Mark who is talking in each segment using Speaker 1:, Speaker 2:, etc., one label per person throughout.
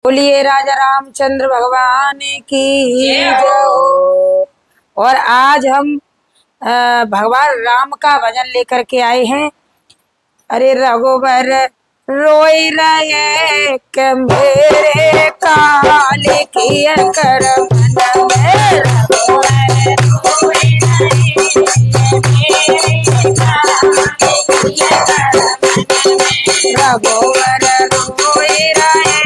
Speaker 1: बोलिए राजा रामचंद्र भगवान की जय हो। और आज हम भगवान राम का भजन लेकर के आए हैं। अरे रघुबर रोई रहे कि मेरे काले किया कर मन में, रघुबर रोई रहे मेरे काले किया कर मन में, रघुबर रोई रहे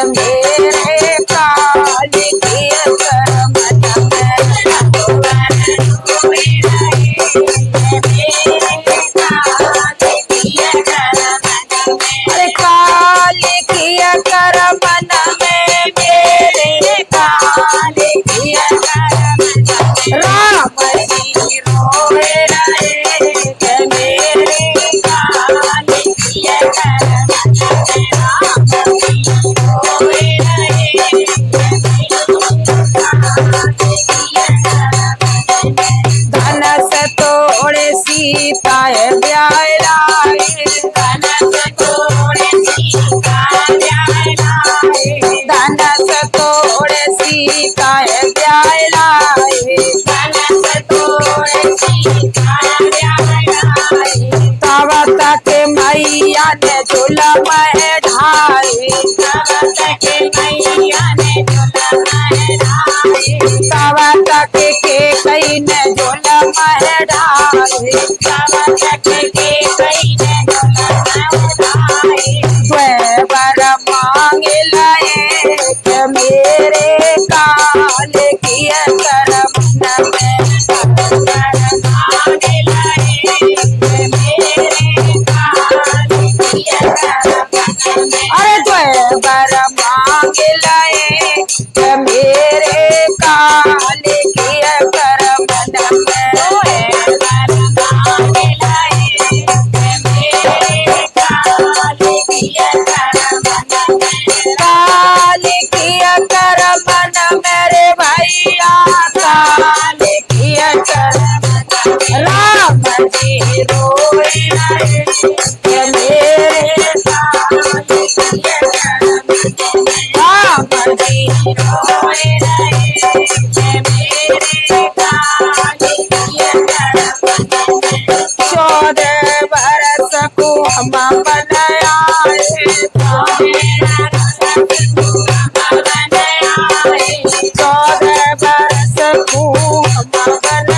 Speaker 1: मेरे काले किया कर मन में, रघुबर रोई रहे मेरे काले किया कर मन में, अरे काले किया कर मन में, मेरे काले किया कर मन में, राम जी रोए रहे मेरे काले किया कर मन में, राम जी रोए रहे धनस तोड़े सीता ब्याह लाए, धनस तोड़े सीता ब्याह लाए, धनस तोड़े सीता ब्याह लाए, धनस तोड़े सीता ब्याह लाए, तब तक मैया ने जुलम ढाए, तब तक मैया ने जुलम ढाए, तब तक के कई ने जुलम ढाए, तब तक के कई ने जुलम ढाए, द्वेवर मांग लाए कि मेरे काले किया कर मन में, द्वेवर मांग लाए कि मेरे काले किया कर मन में, अरे द्वेवर मांग लाए कि मेरे काले किया कर मन में, द्वेवर मांग लाए कि मेरे काले किया कर मन में, काले किया कर मन मेरे भैया काले किया कर मन में, राम जी रोए रहे कि मेरे काले किया कर मन में, राम जी रोए रहे कि मेरे काले किया कर मन में, 14 बरस को हम बनाए, 14 बरस को हम बनाए, 14 बरस को हम बनाए,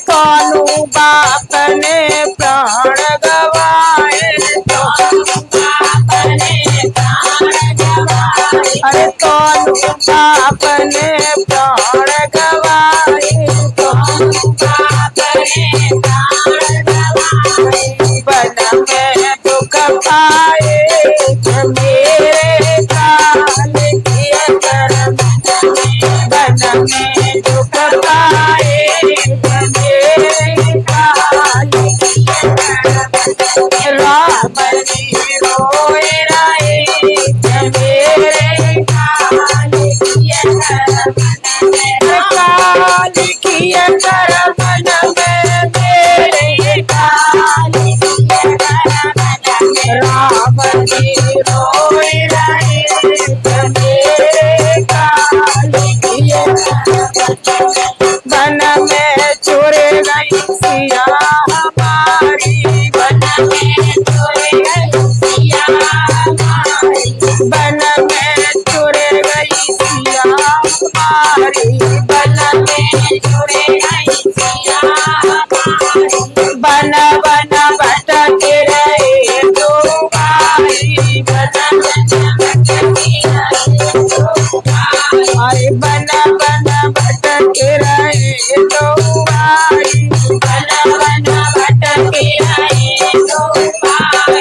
Speaker 1: कानू बाप ने प्राण गवाए, कानू बाप ने प्राण गवाए, अरे कानू बाप ने प्राण गवाए, कानू बाप ने प्राण गवाए, बन में दुख पाए कि मेरे काले किया कर मन में, बन में दुख पाए कि मेरे काले किया कर मन में, राम जी रोए रहे कि मेरे काले किया कर मन में, काले किया कर मन में, मेरे काले किया कर मन में, राम जी रोए रहे कि मेरे काले किया कर मन में, वन में चुरे गई सिया हमारी, वन में चुरे गई सिया हमारी, वन में चुरे गई सिया हमारी, वन में चुरे गई सिया हमारी, बन बन भटक रहे दो भाई, बन बन भटक रहे दो भाई, अरे बन बन भटक रहे दो भाई, बन बन भटक रहे दो भाई,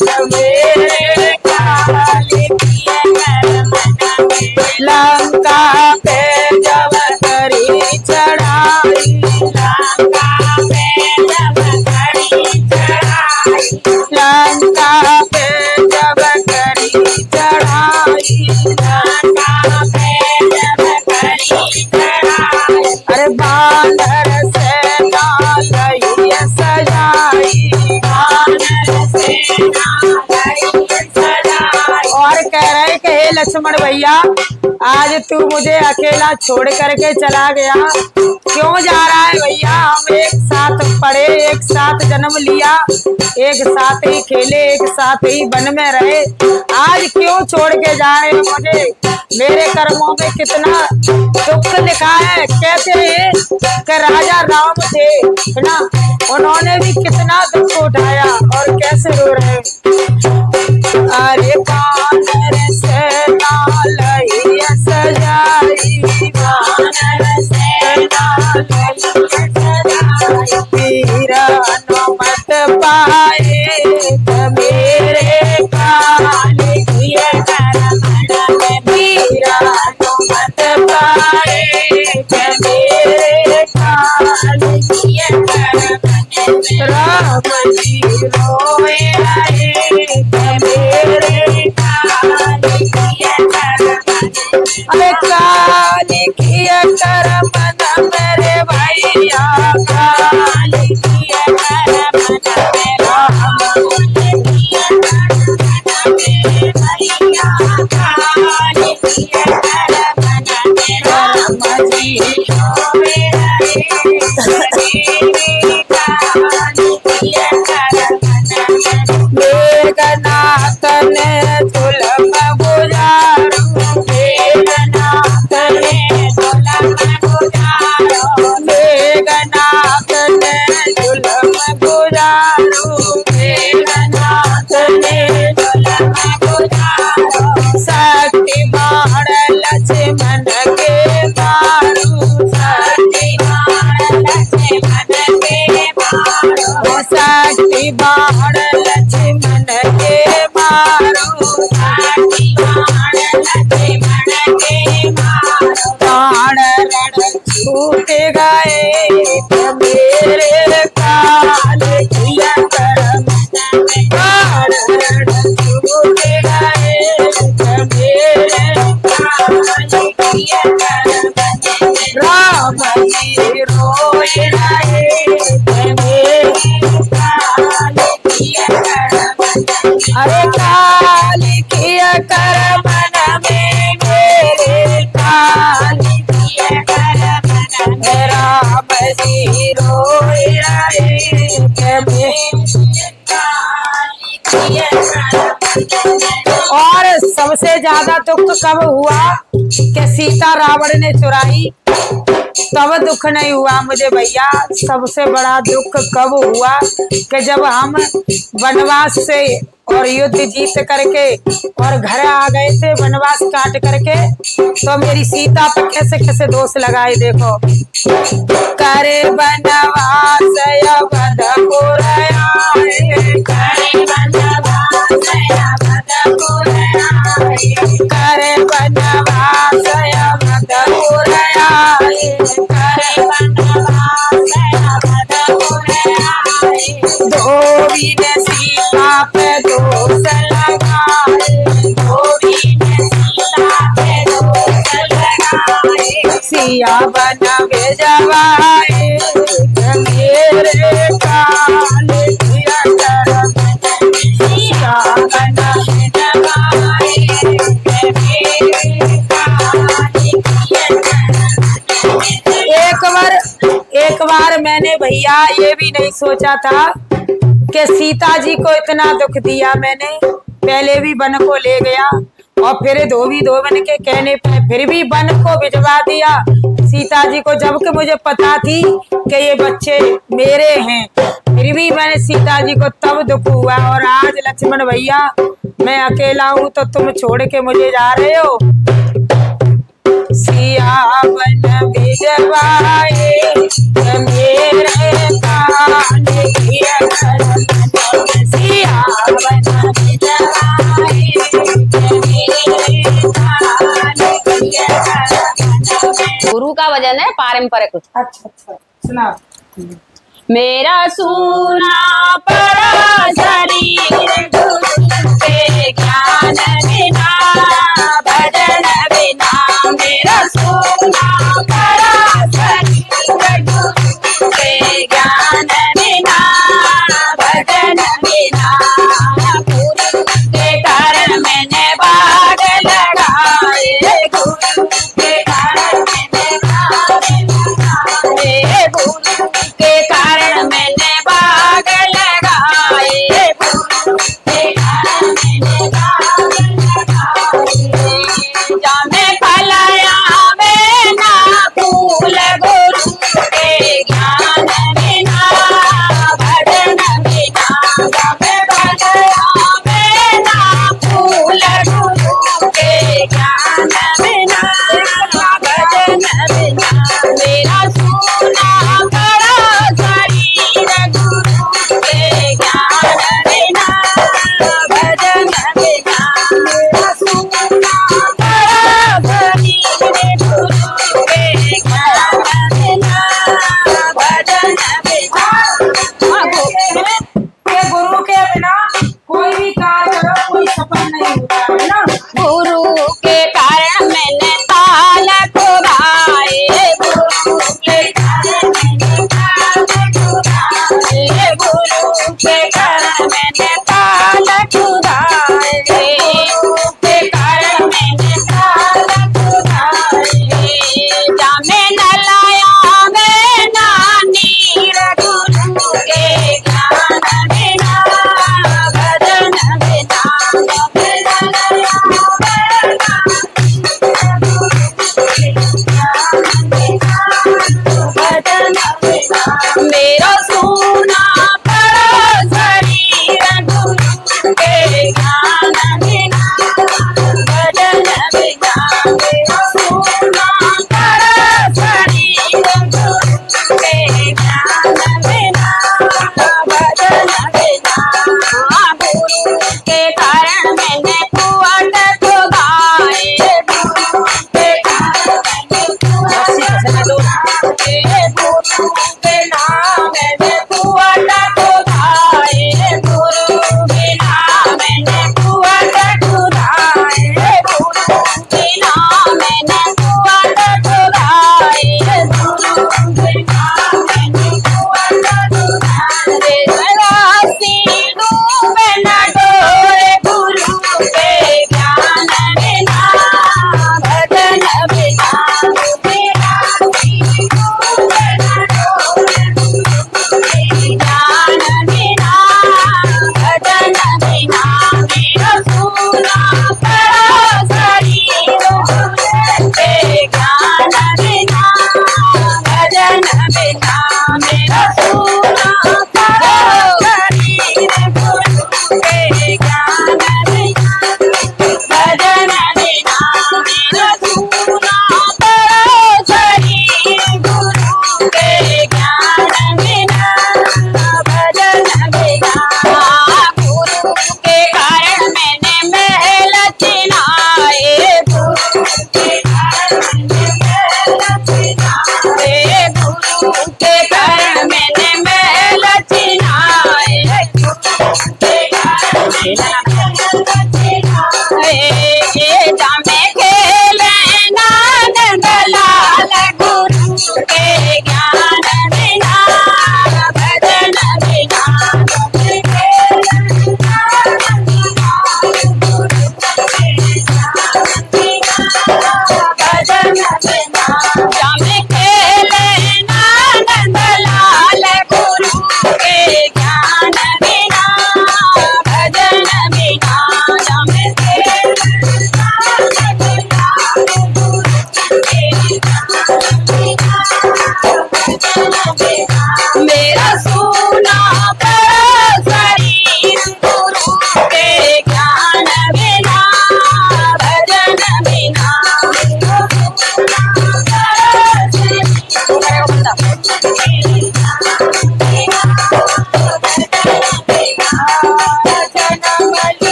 Speaker 1: मेरे काली किया कर मन में। लंका पे जब करी चढ़ाई, लंका पे जब करी चढ़ाई, लंका पे जब करी चढ़ाई, लंका पे जब करी चढ़ाई। अरे बानर से नालई सजाई, बानर से नालई सजाई। और कह रहे कि हे लक्ष्मण भैया, आज तू मुझे अकेला छोड़ करके चला गया, क्यों जा रहा है भैया? हम एक साथ पढ़े, एक साथ जन्म लिया, एक साथ ही खेले, एक साथ ही वन में रहे, आज क्यों छोड़ के जा रहे हैं मुझे? मेरे कर्मों में कितना दुख लिखा है। कहते हैं कि राजा राम थे है ना, उन्होंने भी कितना दुख उठाया और कैसे रो रहे। अरे बानर से नालई सजाई, बानर से नालई सजाई। पीरा मत पाए मेरे काली किया कर मन में, पीरा मत पाए मेरे काली किया कर मन में। राम जी रोए आए मेरे काली किया कर मन में। अरे काली किया कर मन मेरे भैया, काली किया कर मन मेरा, किया कर मन मेरे भैया, काली किया कर मन मेरा। राम जी रोए आए मेरे काली किया कर मन में। मेघनाथ ने जुलम गुजारो, मेघनाथ ने जुलम गुजारो, मेघनाथ ने जुलम गुजारो, मेघनाथ ने जुलम गुजारो। शक्ति बाण लक्ष्मण के मारो, शक्ति बाण लक्ष्मण के मारो, शक्ति बाण लक्ष्मण के मारो, शक्ति बाण लक्ष्मण के मारो। बाण रण छूट गए मेरे काली किया कर मन में, बाण रण छूट गए मेरे काली किया कर मन में। राम जी रोए रहे मेरे काली किया कर मन में। अरे काली किया कर मन में, मेरे काली किया कर मन में। राम जी रोए रहे मेरे काली किया कर मन में। और सबसे ज्यादा दुख कब हुआ कि सीता रावण ने चुराई, तब दुख नहीं हुआ मुझे भैया। सबसे बड़ा दुख कब हुआ कि जब हम वनवास से और युद्ध जीत करके और घर आ गए थे वनवास काट करके, तो मेरी सीता पर कैसे कैसे दोष लगाए। देखो, करे वनवास अवधपुर आए, करे वनवास अवधपुर आए, करे वनवास अवधपुर आए, करे वनवास अवधपुर आए। धोबी ने सीता पे दोष लगाए, धोबी ने सीता पे दोष लगाए। सिया बन भेजवाए मेरे काली किया कर मन में, सिया बन भेजवाए मेरे काली किया कर मन में। एक बार मैंने भैया ये भी नहीं सोचा था कि सीता जी को इतना दुख दिया मैंने। पहले भी वन को ले गया और फिर धोबन के कहने पे फिर भी वन को भिजवा दिया सीता जी को, जबकि मुझे पता थी कि ये बच्चे मेरे हैं, फिर भी मैंने सीता जी को तब दुख हुआ। और आज लक्ष्मण भैया मैं अकेला हूँ तो तुम छोड़ के मुझे जा रहे हो। सिया बन भिजवाए मेरे काली किया कर मन में, सिया बन
Speaker 2: गुरु का भजन है पारंपरिक।
Speaker 1: अच्छा अच्छा सुना।
Speaker 2: मेरा सूना पड़ा शरीर गुरु के ज्ञान बिना भजन बिना, मेरा सूना पड़ा शरीर गुरु के ज्ञान बिना भजन बिना। गुरु के कारण मैंने बाग लगाए, गुरु के कारण मैंने बाग लगाए, गुरु के कारण मैंने बाग लगाए, गुरु के कारण मैंने बाग लगाए। जामे फलाया में ना फूल गुरु के ज्ञान बिना भजन बिना, जामे फलाया में ना फूल गुरु के ज्ञान बिना भजन बिना। मेरा सूना पड़ा शरीर गुरु के ज्ञान बिना भजन बिना, मेरा सूना पड़ा शरीर गुरु के ज्ञान बिना भजन बिना।
Speaker 1: के गुरु के बिना कोई भी कार्य करो कोई सफल नहीं होता है ना।
Speaker 2: गुरु के कारण मैंने ताल खुदाए, गुरु के कारण मैंने ताल खुदाए, गुरु के कारण मैंने ताल खुदाए, गुरु के कारण मैंने ताल खुदाए। जामे न लाया मैं ना नीर गुरु के ज्ञान बिना भजन बिना, जामे न लाया मैं ना भजन बिना। मेरा सूना पड़ा शरीर गुरु के ज्ञान बिना भजन बिना, मेरा सूना पड़ा शरीर गुरु के ज्ञान बिना भजन बिना। गुरु के कारण मैंने कुआट खुदाए, गुरु के कारण मैंने गुरु के नाम मैंने कुआट खुदाए, गुरु के नाम मैंने कुआट खुदाए, गुरु के नाम मैंने कुआट खुदाए, गुरु के नाम मैंने कुआट खुदाए। राशि डूबे न डोले गुरु के ज्ञान बिना भजन बिना, राशि डूबे न डोले गुरु के ज्ञान बिना भजन बिना। मेरा सूना पड़ा शरीर गुरु के ज्ञान बिना भजन बिना, मेरा सूना पड़ा शरीर गुरु के ज्ञान बिना भजन बिना, मेरा सूना पड़ा शरीर गुरु के ज्ञान बिना भजन बिना। गुरु के कारण मैंने महल चिनाए, गुरु के कारण मैंने महल चिनाए, गुरु के कारण मैंने महल चिनाए, गुरु के कारण मैंने महल